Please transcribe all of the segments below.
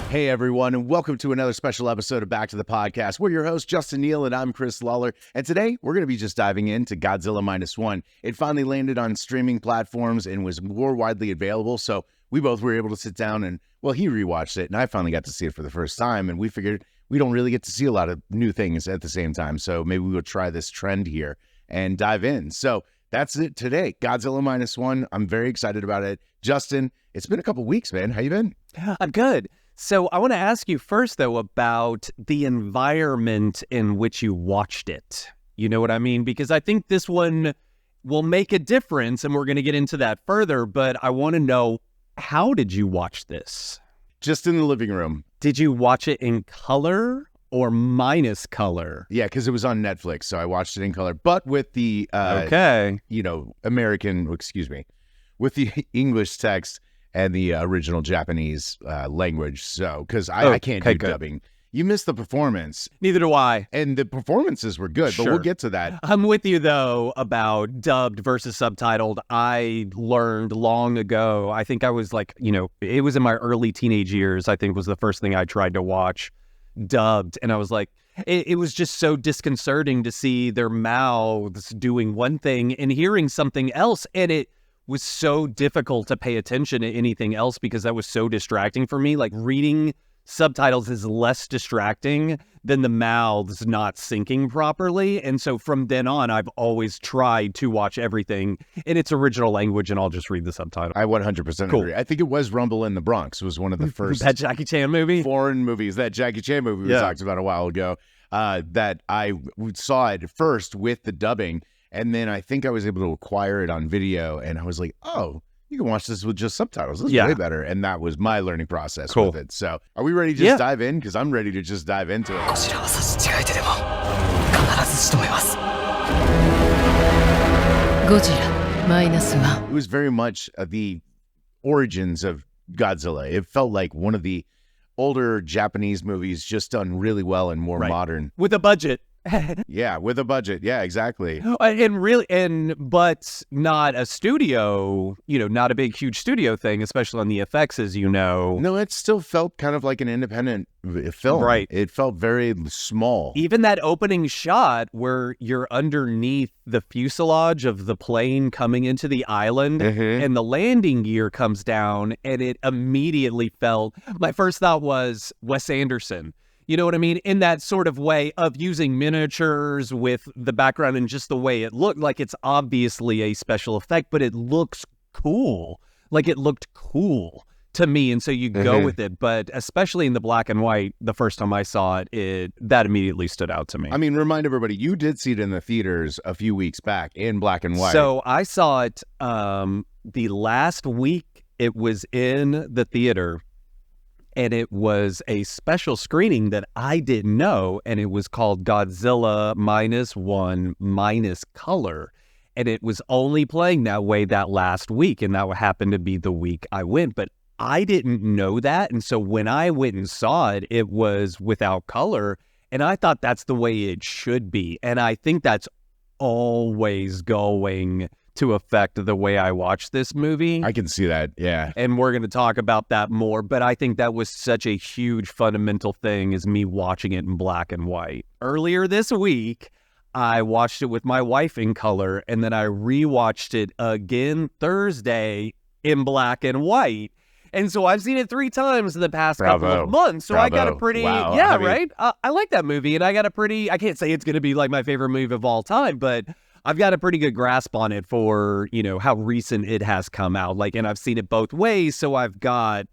Hey everyone, and welcome to another special episode of Back to the Podcast. We're your hosts, Justin Neal, and I'm Chris Lawler. And today, we're going to be just diving into Godzilla Minus One. It finally landed on streaming platforms and was more widely available, so we both were able to sit down and, well, he rewatched it, and I finally got to see it for the first time, and we figured we don't really get to see a lot of new things at the same time, so maybe we would try this trend here and dive in. So that's it today, Godzilla Minus One. I'm very excited about it. Justin, it's been a couple weeks, man. How you been? I'm good. So I want to ask you first, though, about the environment in which you watched it. You know what I mean? Because I think this one will make a difference, and we're going to get into that further. But I want to know, how did you watch this? Just in the living room. Did you watch it in color or minus color? Yeah, because it was on Netflix, so I watched it in color, but with the, with the English text and the original Japanese language. So, because I can't do dubbing. You missed the performance. Neither do I. And the performances were good, but we'll get to that. I'm with you, though, about dubbed versus subtitled. I learned long ago. I think I was like, it was in my early teenage years, I think was the first thing I tried to watch dubbed. And I was like, it was just so disconcerting to see their mouths doing one thing and hearing something else. And it was so difficult to pay attention to anything else because that was so distracting for me. Like, reading subtitles is less distracting than the mouths not syncing properly. And so from then on, I've always tried to watch everything in its original language, and I'll just read the subtitle. I 100% agree. I think it was Rumble in the Bronx was one of the first that Jackie Chan movie? Foreign movies, that Jackie Chan movie we talked about a while ago, that I saw it first with the dubbing. And then I think I was able to acquire it on video, and I was like, oh, you can watch this with just subtitles. This is way better. And that was my learning process with it. So are we ready to just dive in? Because I'm ready to just dive into it. Godzilla Minus One. It was very much the origins of Godzilla. It felt like one of the older Japanese movies just done really well and more modern. With a budget. Yeah, with a budget. Yeah, exactly. But not a studio, not a big, huge studio thing, especially on the effects, as you know. No, it still felt kind of like an independent film. Right. It felt very small. Even that opening shot where you're underneath the fuselage of the plane coming into the island and the landing gear comes down, and it immediately felt, my first thought was Wes Anderson. You know what I mean? In that sort of way of using miniatures with the background and just the way it looked. Like, it's obviously a special effect, but it looks cool. Like, it looked cool to me. And so you go with it. But especially in the black and white, the first time I saw it, that immediately stood out to me. I mean, remind everybody, you did see it in the theaters a few weeks back in black and white. So I saw it the last week it was in the theater. And it was a special screening that I didn't know, and it was called Godzilla Minus One Minus Color. And it was only playing that way that last week, and that happened to be the week I went. But I didn't know that, and so when I went and saw it, it was without color, and I thought that's the way it should be. And I think that's always going to affect the way I watch this movie. I can see that, yeah. And we're going to talk about that more, but I think that was such a huge fundamental thing, is me watching it in black and white. Earlier this week, I watched it with my wife in color, and then I rewatched it again Thursday in black and white. And so I've seen it 3 times in the past couple of months. So I got a pretty, right? I like that movie, and I got a pretty, I can't say it's going to be like my favorite movie of all time, but I've got a pretty good grasp on it for, how recent it has come out. Like, and I've seen it both ways, so I've got,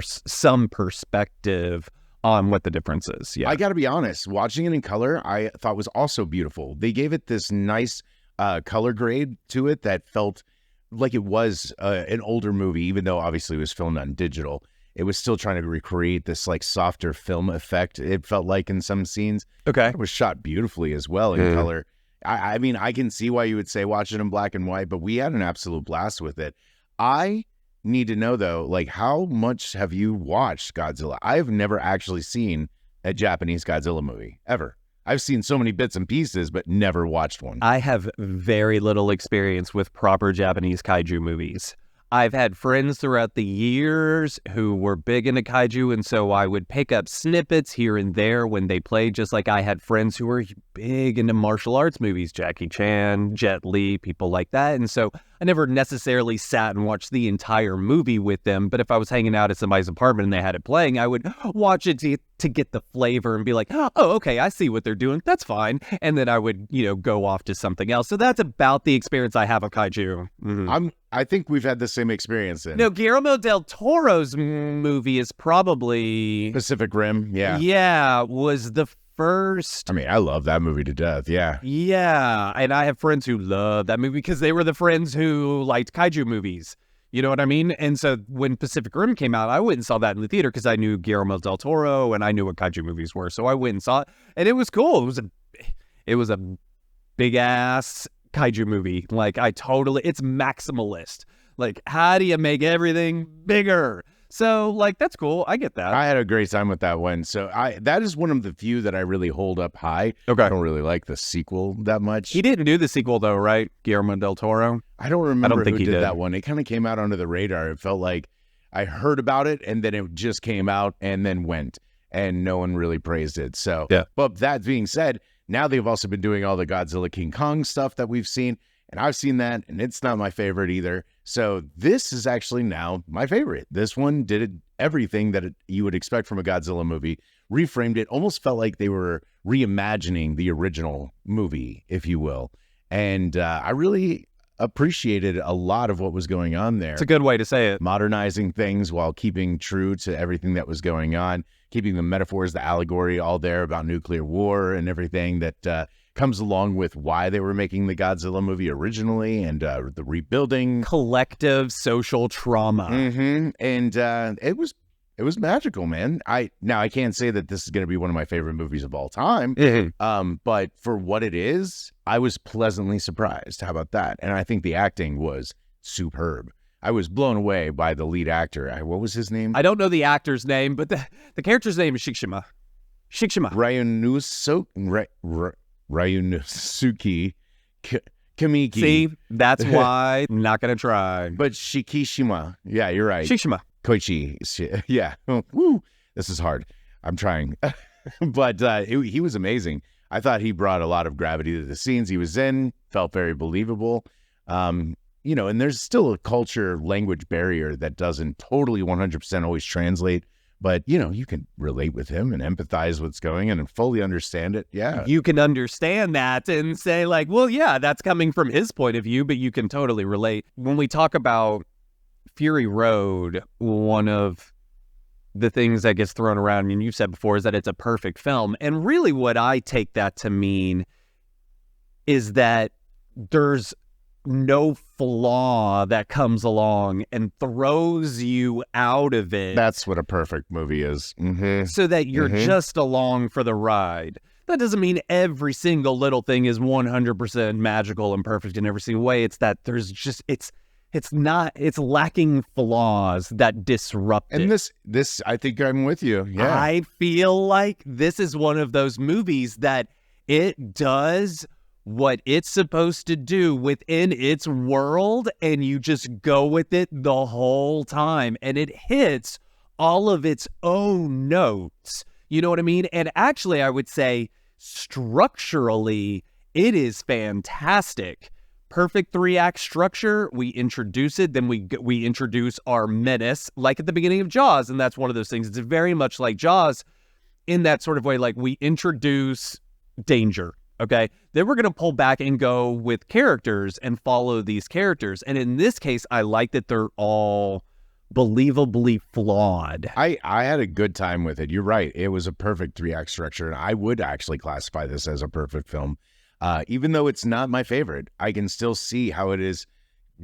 some perspective on what the difference is. Yeah, I got to be honest, watching it in color, I thought was also beautiful. They gave it this nice color grade to it that felt like it was an older movie, even though obviously it was filmed on digital. It was still trying to recreate this like softer film effect, it felt like in some scenes. Okay. It was shot beautifully as well in color. I mean, I can see why you would say watch it in black and white, but we had an absolute blast with it. I need to know, though, like, how much have you watched Godzilla? I've never actually seen a Japanese Godzilla movie, ever. I've seen so many bits and pieces, but never watched one. I have very little experience with proper Japanese kaiju movies. I've had friends throughout the years who were big into kaiju, and so I would pick up snippets here and there when they played, just like I had friends who were big into martial arts movies, Jackie Chan, Jet Li, people like that. And so I never necessarily sat and watched the entire movie with them, but if I was hanging out at somebody's apartment and they had it playing, I would watch it to get the flavor and be like, oh, okay, I see what they're doing. That's fine. And then I would, go off to something else. So that's about the experience I have of kaiju. Mm-hmm. I think we've had the same experience in. No, Guillermo del Toro's movie is probably Pacific Rim. Yeah. Yeah, was the first. I mean, I love that movie to death. Yeah. Yeah. And I have friends who love that movie because they were the friends who liked kaiju movies. You know what I mean? And so when Pacific Rim came out, I went and saw that in the theater because I knew Guillermo del Toro and I knew what kaiju movies were. So I went and saw it, and it was cool. It was a big ass kaiju movie. Like, it's maximalist. Like, how do you make everything bigger? So, like, that's cool. I get that. I had a great time with that one. So that is one of the few that I really hold up high. Okay. I don't really like the sequel that much. He didn't do the sequel, though, right? Guillermo del Toro? I don't remember think who he did did that one. It kind of came out under the radar. It felt like I heard about it, and then it just came out and then went, and no one really praised it. So, yeah. But that being said, now they've also been doing all the Godzilla King Kong stuff that we've seen, and I've seen that, and it's not my favorite either. So this is actually now my favorite. This one did everything that you would expect from a Godzilla movie, reframed it, almost felt like they were reimagining the original movie, if you will. And I really appreciated a lot of what was going on there. It's a good way to say it. Modernizing things while keeping true to everything that was going on, keeping the metaphors, the allegory all there about nuclear war and everything that comes along with why they were making the Godzilla movie originally, and the rebuilding. Collective social trauma. Mm-hmm. And it was magical, man. I can't say that this is going to be one of my favorite movies of all time, but for what it is, I was pleasantly surprised. How about that? And I think the acting was superb. I was blown away by the lead actor. What was his name? I don't know the actor's name, but the character's name is Shikishima. Ryunosuke Kamiki. See, that's why I'm not going to try. But Shikishima. Yeah, you're right. Shikishima. Koichi. Yeah. Woo. This is hard. I'm trying. But he was amazing. I thought he brought a lot of gravity to the scenes he was in. Felt very believable. And there's still a culture language barrier that doesn't totally 100% always translate. But, you can relate with him and empathize what's going on and fully understand it. Yeah. You can understand that and say, like, well, yeah, that's coming from his point of view, but you can totally relate. When we talk about Fury Road, one of the things that gets thrown around, and you've said before, is that it's a perfect film. And really what I take that to mean is that there's no flaw that comes along and throws you out of it. That's what a perfect movie is. Mm-hmm. So that you're just along for the ride. That doesn't mean every single little thing is 100% magical and perfect in every single way. It's that there's just, it's lacking flaws that disrupt it. And this, I think I'm with you. Yeah. I feel like this is one of those movies that it does what it's supposed to do within its world, and you just go with it the whole time, and it hits all of its own notes. You know what I mean? And actually, I would say structurally, it is fantastic. Perfect 3-act structure. We introduce it, then we introduce our menace, like at the beginning of Jaws, and that's one of those things. It's very much like Jaws in that sort of way. Like, we introduce danger. Okay, then we're going to pull back and go with characters and follow these characters. And in this case, I like that they're all believably flawed. I had a good time with it. You're right. It was a perfect 3-act structure. And I would actually classify this as a perfect film. Even though it's not my favorite, I can still see how it is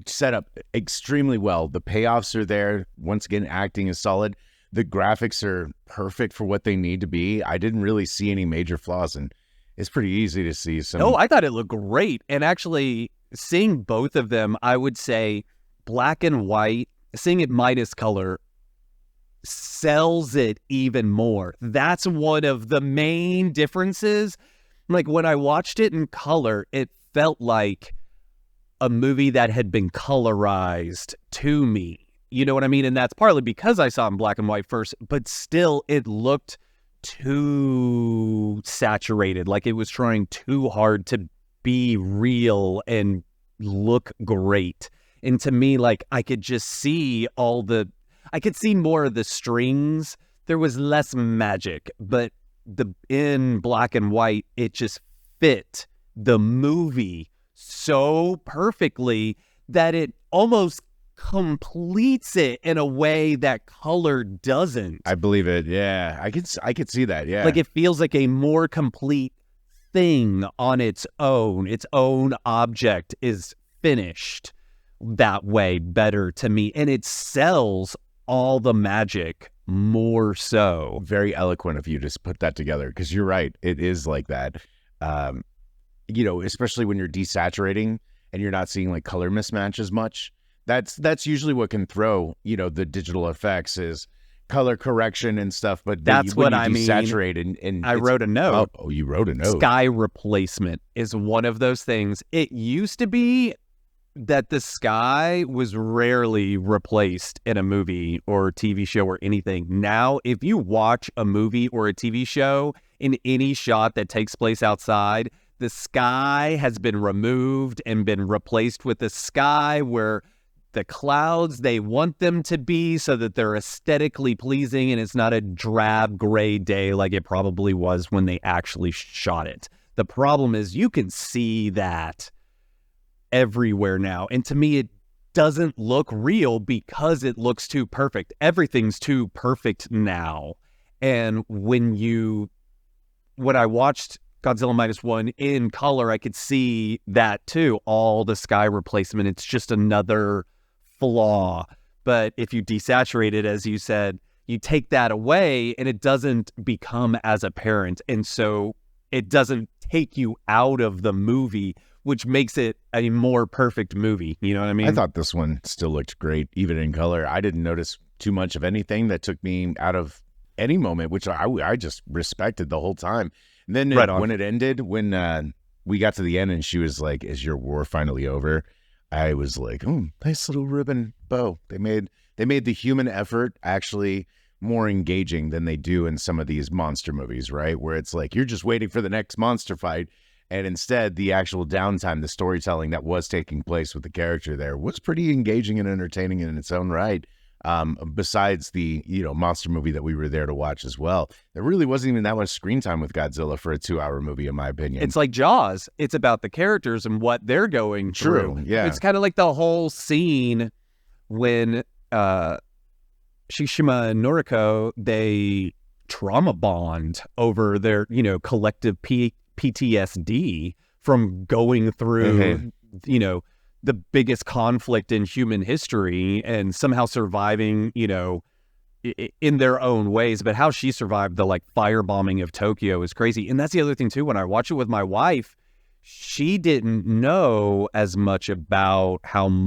set up extremely well. The payoffs are there. Once again, acting is solid. The graphics are perfect for what they need to be. I didn't really see any major flaws, and it's pretty easy to see some. Oh, I thought it looked great. And actually, seeing both of them, I would say black and white, seeing it minus color, sells it even more. That's one of the main differences. Like, when I watched it in color, it felt like a movie that had been colorized to me. You know what I mean? And that's partly because I saw it in black and white first, but still it looked too saturated, like it was trying too hard to be real and look great. And to me, like, I could just see I could see more of the strings. There was less magic, but in black and white, it just fit the movie so perfectly that it almost completes it in a way that color doesn't. I believe it. Yeah, I could see that. Yeah, Like, it feels like a more complete thing on its own. Its own object is finished that way better to me, and it sells all the magic more so. very eloquent of you to put that together, because you're right. It is like that. Especially when you're desaturating and you're not seeing like color mismatch as much. That's usually what can throw, the digital effects is color correction and stuff. But That's when what you I mean. desaturate and I wrote a note. Oh, you wrote a note. Sky replacement is one of those things. It used to be that the sky was rarely replaced in a movie or TV show or anything. Now, if you watch a movie or a TV show in any shot that takes place outside, the sky has been removed and been replaced with a sky where the clouds, they want them to be so that they're aesthetically pleasing and it's not a drab gray day like it probably was when they actually shot it. The problem is you can see that everywhere now. And to me, it doesn't look real because it looks too perfect. Everything's too perfect now. And when I watched Godzilla -1 in color, I could see that too. All the sky replacement, it's just another flaw. But if you desaturate it, as you said, you take that away and it doesn't become as apparent. And so it doesn't take you out of the movie, which makes it a more perfect movie. You know what I mean? I thought this one still looked great, even in color. I didn't notice too much of anything that took me out of any moment, which I just respected the whole time. And then when it ended, when we got to the end and she was like, "Is your war finally over?" I was like, "Oh, nice little ribbon bow." They made the human effort actually more engaging than they do in some of these monster movies, right? Where it's like you're just waiting for the next monster fight. And instead, the actual downtime, the storytelling that was taking place with the character there was pretty engaging and entertaining in its own right. Besides the, monster movie that we were there to watch as well. There really wasn't even that much screen time with Godzilla for a 2-hour movie, in my opinion. It's like Jaws. It's about the characters and what they're going through. True, yeah. It's kind of like the whole scene when Shishima and Noriko, they trauma bond over their, collective PTSD from going through, the biggest conflict in human history and somehow surviving, in their own ways. But how she survived the firebombing of Tokyo is crazy. And that's the other thing too. When I watch it with my wife, she didn't know as much about how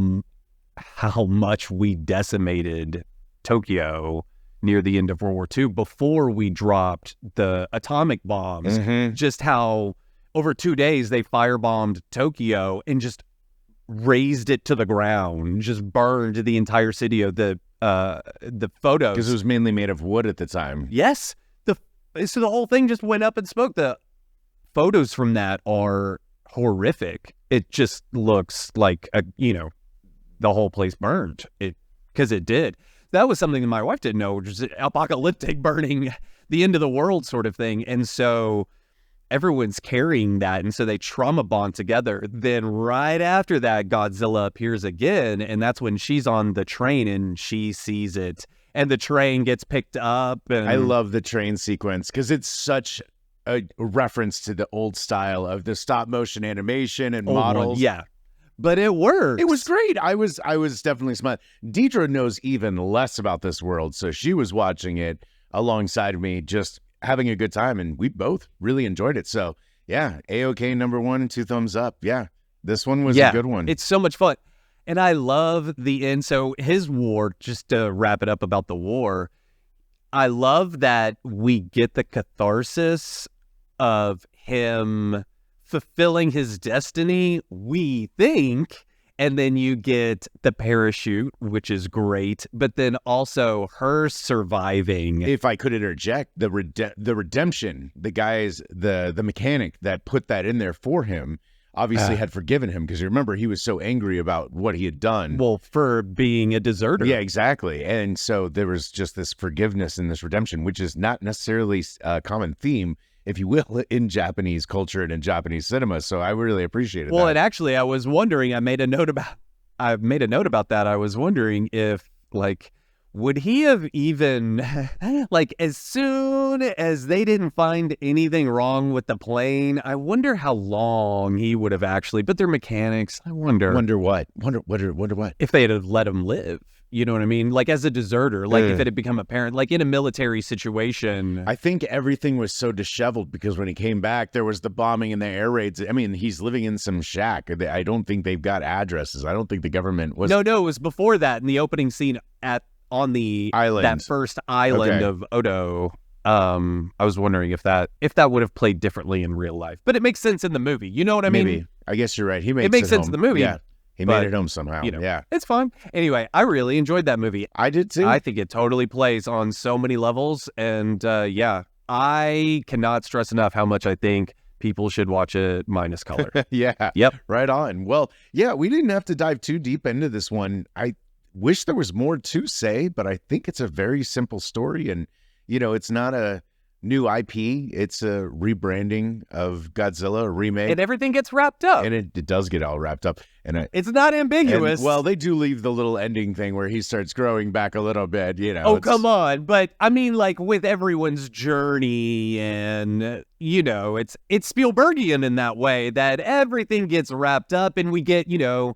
much we decimated Tokyo near the end of World War II before we dropped the atomic bombs. Just how over 2 days they firebombed Tokyo and just razed it to the ground, just burned the entire city of the photos. Because it was mainly made of wood at the time. Yes. So the whole thing just went up in smoke. The photos from that are horrific. It just looks like, the whole place burned. Because it did. That was something that my wife didn't know, which was apocalyptic, burning the end of the world sort of thing. And so everyone's carrying that, and so they trauma bond together. Then right after that, Godzilla appears again, and that's when she's on the train and she sees it, and the train gets picked up. And I love the train sequence because it's such a reference to the old style of the stop motion animation and models. Yeah, but it works. It was great. I was definitely smart. Deidre knows even less about this world, so she was watching it alongside me, just having a good time, and we both really enjoyed it. So yeah, A-OK number 1 and 2 thumbs up. Yeah, this one was a good one. It's so much fun, and I love the end. So his war, just to wrap it up about the war, I love that we get the catharsis of him fulfilling his destiny, we think, And then you get the parachute, which is great, but then also her surviving. If I could interject, the redemption, the guys, the mechanic that put that in there for him obviously had forgiven him, because you remember he was so angry about what he had done. Well, for being a deserter. Yeah, exactly. And so there was just this forgiveness and this redemption, which is not necessarily a common theme, if you will, in Japanese culture and in Japanese cinema. So I really appreciated that. Well, and actually, I was wondering, I made a note about that. I was wondering if, like, would he have even, like, as soon as they didn't find anything wrong with the plane, I wonder how long he would have actually, but they're mechanics. I wonder. Wonder what? If they had let him live. You know what I mean? Like, as a deserter, like if it had become apparent, like in a military situation. I think everything was so disheveled because when he came back, there was the bombing and the air raids. I mean, he's living in some shack. I don't think they've got addresses. I don't think the government was. No, it was before that in the opening scene on the island, that first island of Odo. I was wondering if that would have played differently in real life, but it makes sense in the movie. You know what I mean? Maybe. I guess you're right. It makes sense in the movie. Yeah. He made it home somehow. You know, yeah. It's fine. Anyway, I really enjoyed that movie. I did too. I think it totally plays on so many levels. And I cannot stress enough how much I think people should watch it minus color. Yeah. Yep. Right on. Well, yeah, we didn't have to dive too deep into this one. I wish there was more to say, but I think it's a very simple story. And, you know, it's not a new IP. It's a rebranding of Godzilla, a remake. And everything gets wrapped up. And it does get all wrapped up. And it's not ambiguous. Well, they do leave the little ending thing where he starts growing back a little bit, you know. Oh, come on. But, I mean, like, with everyone's journey and, you know, it's Spielbergian in that way that everything gets wrapped up and we get, you know,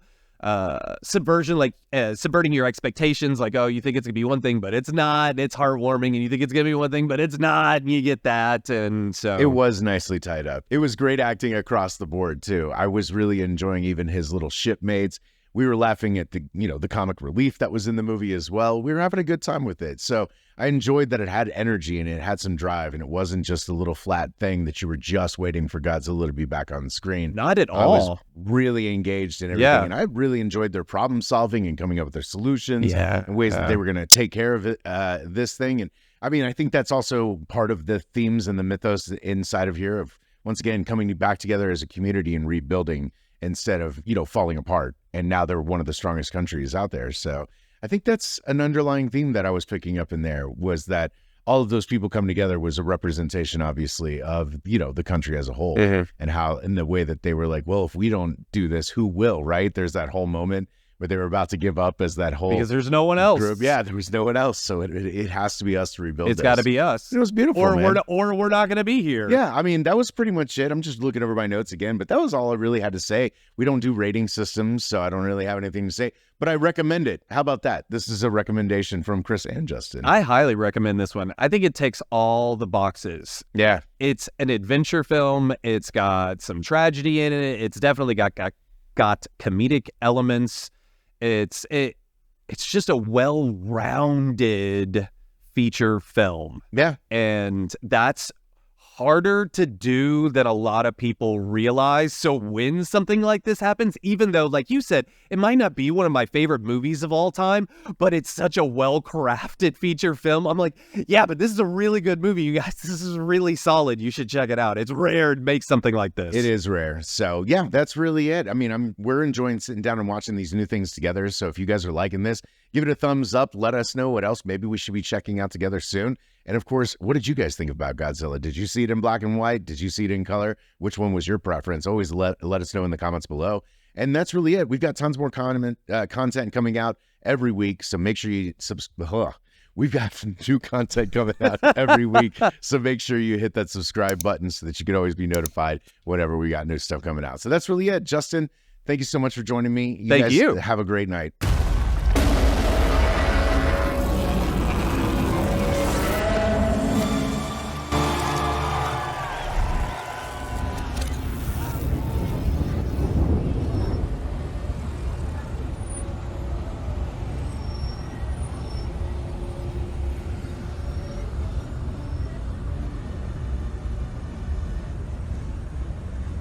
subversion, like subverting your expectations, like, oh, you think it's gonna be one thing but it's not, it's heartwarming, and you think it's gonna be one thing but it's not, and you get that. And so it was nicely tied up. It was great acting across the board too. I was really enjoying even his little shipmates. We were laughing at the, you know, the comic relief that was in the movie as well. We were having a good time with it. So I enjoyed that it had energy and it had some drive, and it wasn't just a little flat thing that you were just waiting for Godzilla to be back on the screen. Not at all. I was really engaged in everything, and I really enjoyed their problem solving and coming up with their solutions and ways that they were going to take care of it, this thing. And I mean, I think that's also part of the themes and the mythos inside of here of, once again, coming back together as a community and rebuilding instead of, you know, falling apart. And now they're one of the strongest countries out there. So I think that's an underlying theme that I was picking up in there, was that all of those people coming together was a representation, obviously, of, you know, the country as a whole, and how, in the way that they were like, well, if we don't do this, who will, right? There's that whole moment where they were about to give up as that whole, because there's no one else. Group. Yeah, there was no one else. So it has to be us to rebuild. It's got to be us. It was beautiful, or man. we're not going to be here. Yeah, I mean, that was pretty much it. I'm just looking over my notes again, but that was all I really had to say. We don't do rating systems, so I don't really have anything to say, but I recommend it. How about that? This is a recommendation from Chris and Justin. I highly recommend this one. I think it ticks all the boxes. Yeah. It's an adventure film. It's got some tragedy in it. It's definitely got comedic elements. It's just a well-rounded feature film. Yeah. And that's harder to do than a lot of people realize. So when something like this happens, even though, like you said, it might not be one of my favorite movies of all time, but it's such a well-crafted feature film, I'm like, yeah, but this is a really good movie, you guys. This is really solid. You should check it out. It's rare to make something like this. It is rare. So yeah, that's really it. I mean, we're enjoying sitting down and watching these new things together. So if you guys are liking this, give it a thumbs up. Let us know what else maybe we should be checking out together soon. And of course, what did you guys think about Godzilla? Did you see it in black and white? Did you see it in color? Which one was your preference? Always let us know in the comments below. And that's really it. We've got tons more content coming out every week. So make sure you we've got some new content coming out every week. So make sure you hit that subscribe button so that you can always be notified whenever we got new stuff coming out. So that's really it. Justin, thank you so much for joining me. Thank you. Have a great night.